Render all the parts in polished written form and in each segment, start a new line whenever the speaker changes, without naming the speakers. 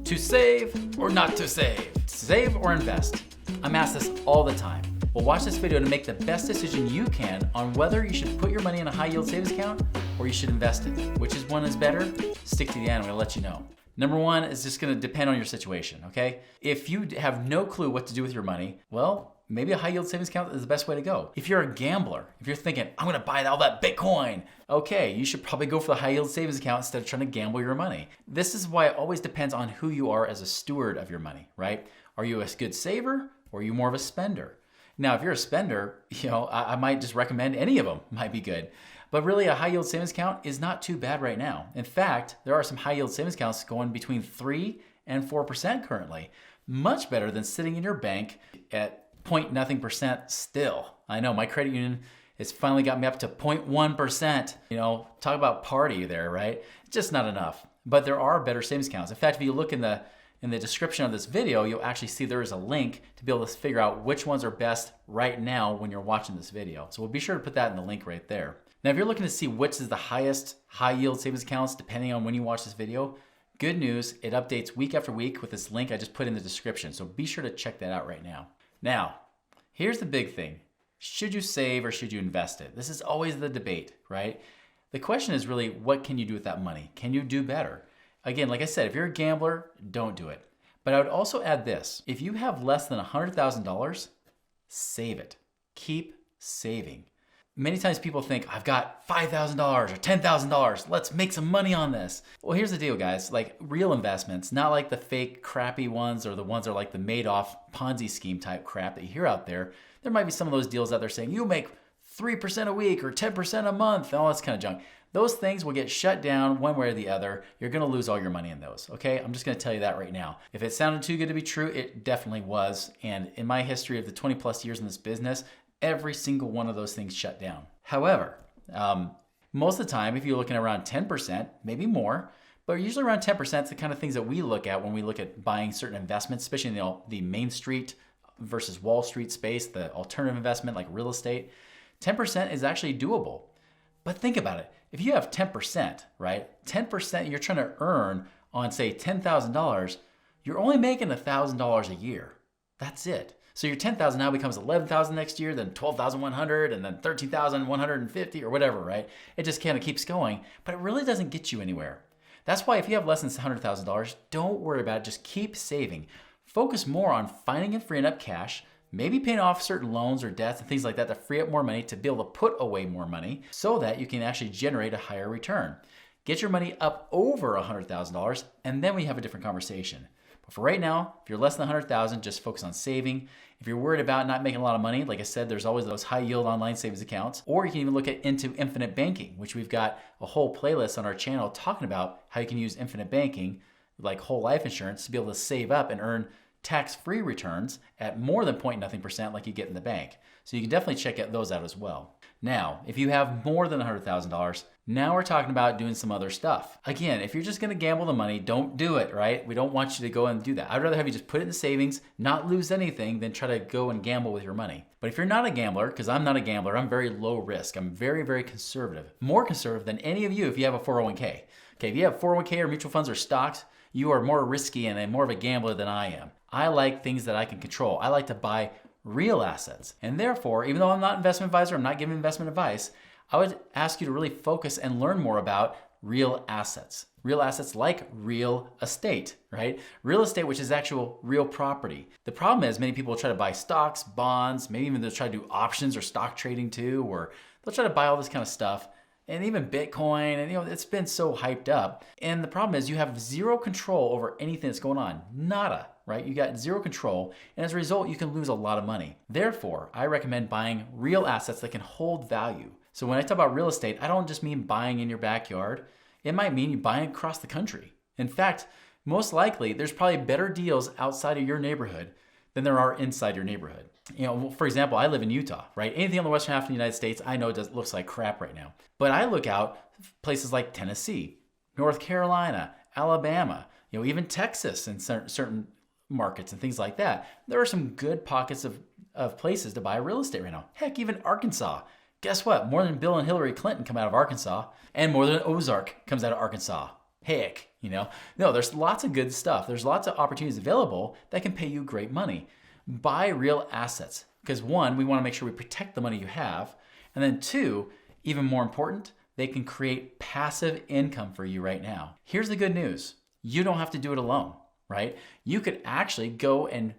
To save or not to save? Save or invest? I'm asked this all the time. Well, watch this video to make the best decision you can on whether you should put your money in a high yield savings account or you should invest it. Which one is better? Stick to the end, I'm gonna let you know. Number one is just gonna depend on your situation, okay? If you have no clue what to do with your money, well, maybe a high yield savings account is the best way to go. If you're a gambler, if you're thinking, I'm gonna buy all that Bitcoin, okay, you should probably go for the high yield savings account instead of trying to gamble your money. This is why it always depends on who you are as a steward of your money, right? Are you a good saver or are you more of a spender? Now, if you're a spender, I might just recommend any of them might be good. But really, a high yield savings account is not too bad right now. In fact, there are some high yield savings accounts going between 3 and 4% currently. Much better than sitting in your bank at point nothing percent still. I know my credit union has finally got me up to 0.1%. Talk about party there, right? It's just not enough. But there are better savings accounts. In fact, if you look in the description of this video, you'll actually see there is a link to be able to figure out which ones are best right now when you're watching this video. So we'll be sure to put that in the link right there. Now, if you're looking to see which is the highest high yield savings accounts, depending on when you watch this video, good news, it updates week after week with this link I just put in the description. So be sure to check that out right now. Now, here's the big thing. Should you save or should you invest it? This is always the debate, right? The question is really, what can you do with that money? Can you do better? Again, like I said, if you're a gambler, don't do it. But I would also add this. If you have less than $100,000, save it. Keep saving. Many times people think, I've got $5,000 or $10,000. Let's make some money on this. Well, here's the deal, guys. Like real investments, not like the fake crappy ones or the ones that are like the Madoff Ponzi scheme type crap that you hear out there. There might be some of those deals out there saying you make 3% a week or 10% a month, and all this kind of junk. Those things will get shut down one way or the other. You're gonna lose all your money in those, okay? I'm just gonna tell you that right now. If it sounded too good to be true, it definitely was. And in my history of the 20 plus years in this business, every single one of those things shut down. However, most of the time, if you're looking at around 10%, maybe more, but usually around 10% is the kind of things that we look at when we look at buying certain investments, especially in the Main Street versus Wall Street space, the alternative investment like real estate. 10% is actually doable. But think about it. If you have 10%, right? 10% you're trying to earn on, say, $10,000, you're only making $1,000 a year. That's it. So your $10,000 now becomes $11,000 next year, then $12,100, and then $13,150 or whatever, right? It just kind of keeps going, but it really doesn't get you anywhere. That's why if you have less than $100,000, don't worry about it. Just keep saving. Focus more on finding and freeing up cash, maybe paying off certain loans or debts and things like that to free up more money to be able to put away more money so that you can actually generate a higher return. Get your money up over $100,000 and then we have a different conversation. But for right now, if you're less than $100,000, just focus on saving. If you're worried about not making a lot of money, like I said, there's always those high yield online savings accounts, or you can even look into infinite banking, which we've got a whole playlist on our channel talking about how you can use infinite banking, like whole life insurance, to be able to save up and earn tax-free returns at more than 0.nothing% like you get in the bank. So you can definitely check those out as well. Now, if you have more than $100,000, now we're talking about doing some other stuff. Again, if you're just gonna gamble the money, don't do it, right? We don't want you to go and do that. I'd rather have you just put it in savings, not lose anything, than try to go and gamble with your money. But if you're not a gambler, because I'm not a gambler, I'm very low risk. I'm very, very conservative. More conservative than any of you if you have a 401k. Okay, if you have 401k or mutual funds or stocks, you are more risky and more of a gambler than I am. I like things that I can control. I like to buy real assets. And therefore, even though I'm not an investment advisor, I'm not giving investment advice, I would ask you to really focus and learn more about real assets. Real assets like real estate, right? Real estate, which is actual real property. The problem is many people try to buy stocks, bonds, maybe even they'll try to do options or stock trading too, or they'll try to buy all this kind of stuff. And even Bitcoin, and it's been so hyped up. And the problem is you have zero control over anything that's going on. Nada, right? You got zero control, and as a result, you can lose a lot of money. Therefore, I recommend buying real assets that can hold value. So when I talk about real estate, I don't just mean buying in your backyard. It might mean you buying across the country. In fact, most likely, there's probably better deals outside of your neighborhood than there are inside your neighborhood. For example, I live in Utah, right? Anything on the western half of the United States, I know looks like crap right now. But I look out places like Tennessee, North Carolina, Alabama, even Texas and certain markets and things like that. There are some good pockets of places to buy real estate right now. Heck, even Arkansas. Guess what? More than Bill and Hillary Clinton come out of Arkansas, and more than Ozark comes out of Arkansas. Heck, No, there's lots of good stuff. There's lots of opportunities available that can pay you great money. Buy real assets because one, we want to make sure we protect the money you have. And then two, even more important, they can create passive income for you right now. Here's the good news. You don't have to do it alone, right? You could actually go and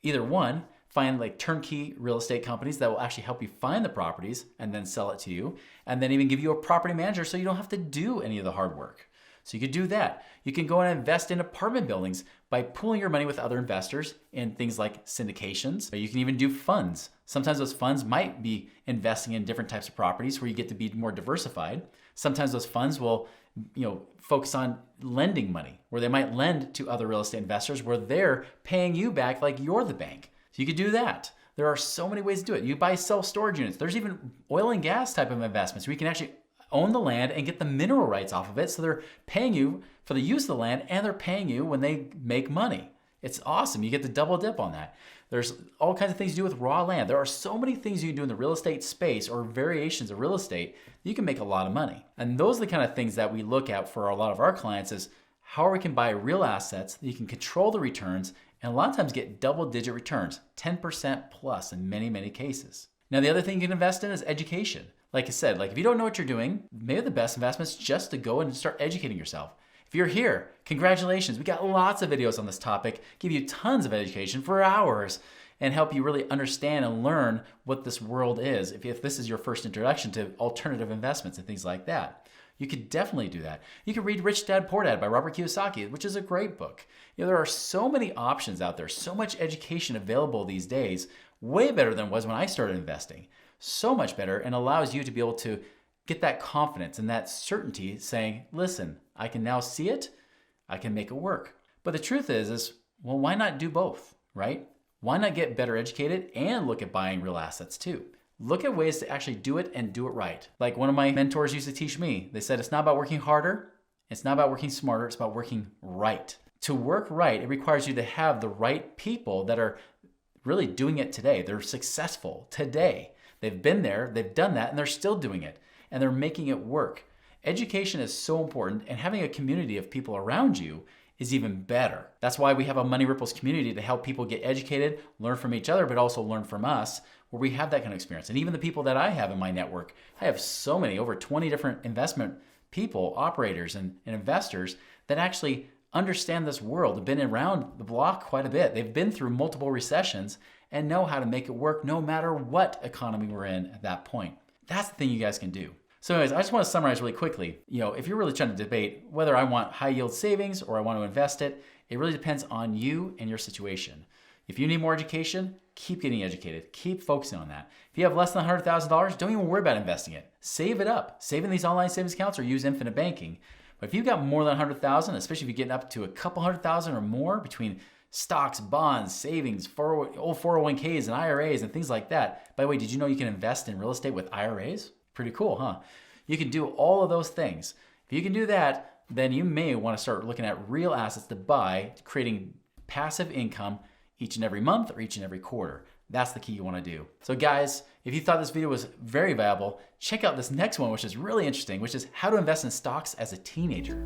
either one, find like turnkey real estate companies that will actually help you find the properties and then sell it to you, and then even give you a property manager so you don't have to do any of the hard work. So you could do that. You can go and invest in apartment buildings by pooling your money with other investors in things like syndications. You can even do funds. Sometimes those funds might be investing in different types of properties where you get to be more diversified. Sometimes those funds will, focus on lending money, where they might lend to other real estate investors where they're paying you back like you're the bank. So you could do that. There are so many ways to do it. You buy self-storage units. There's even oil and gas type of investments where you can actually own the land and get the mineral rights off of it. So they're paying you for the use of the land and they're paying you when they make money. It's awesome. You get the double dip on that. There's all kinds of things to do with raw land. There are so many things you can do in the real estate space or variations of real estate that you can make a lot of money. And those are the kind of things that we look at for a lot of our clients is how we can buy real assets that you can control the returns and a lot of times get double-digit returns, 10% plus in many, many cases. Now, the other thing you can invest in is education. Like I said, if you don't know what you're doing, maybe the best investment is just to go and start educating yourself. If you're here, congratulations. We got lots of videos on this topic, give you tons of education for hours and help you really understand and learn what this world is. If this is your first introduction to alternative investments and things like that, you could definitely do that. You can read Rich Dad Poor Dad by Robert Kiyosaki, which is a great book. There are so many options out there, so much education available these days, way better than it was when I started investing. So much better, and allows you to be able to get that confidence and that certainty saying, listen, I can now see it, I can make it work. But the truth is, well, why not do both, right? Why not get better educated and look at buying real assets too? Look at ways to actually do it and do it right. Like one of my mentors used to teach me, they said, it's not about working harder, it's not about working smarter, it's about working right. To work right, it requires you to have the right people that are really doing it today. They're successful today. They've been there, they've done that, and they're still doing it, and they're making it work. Education is so important, and having a community of people around you is even better. That's why we have a Money Ripples community to help people get educated, learn from each other, but also learn from us, where we have that kind of experience. And even the people that I have in my network, I have so many, over 20 different investment people, operators, and investors that actually understand this world, have been around the block quite a bit. They've been through multiple recessions and know how to make it work no matter what economy we're in at that point. That's the thing you guys can do. So anyways, I just want to summarize really quickly. If you're really trying to debate whether I want high yield savings or I want to invest it, it really depends on you and your situation. If you need more education, keep getting educated. Keep focusing on that. If you have less than $100,000, don't even worry about investing it. Save it up. Save in these online savings accounts or use infinite banking. But if you've got more than $100,000, especially if you're getting up to a couple $100,000 or more between stocks, bonds, savings, old 401ks and IRAs and things like that. By the way, did you know you can invest in real estate with IRAs? Pretty cool, huh? You can do all of those things. If you can do that, then you may want to start looking at real assets to buy, creating passive income each and every month or each and every quarter. That's the key you want to do. So guys, if you thought this video was very valuable, check out this next one, which is really interesting, which is how to invest in stocks as a teenager.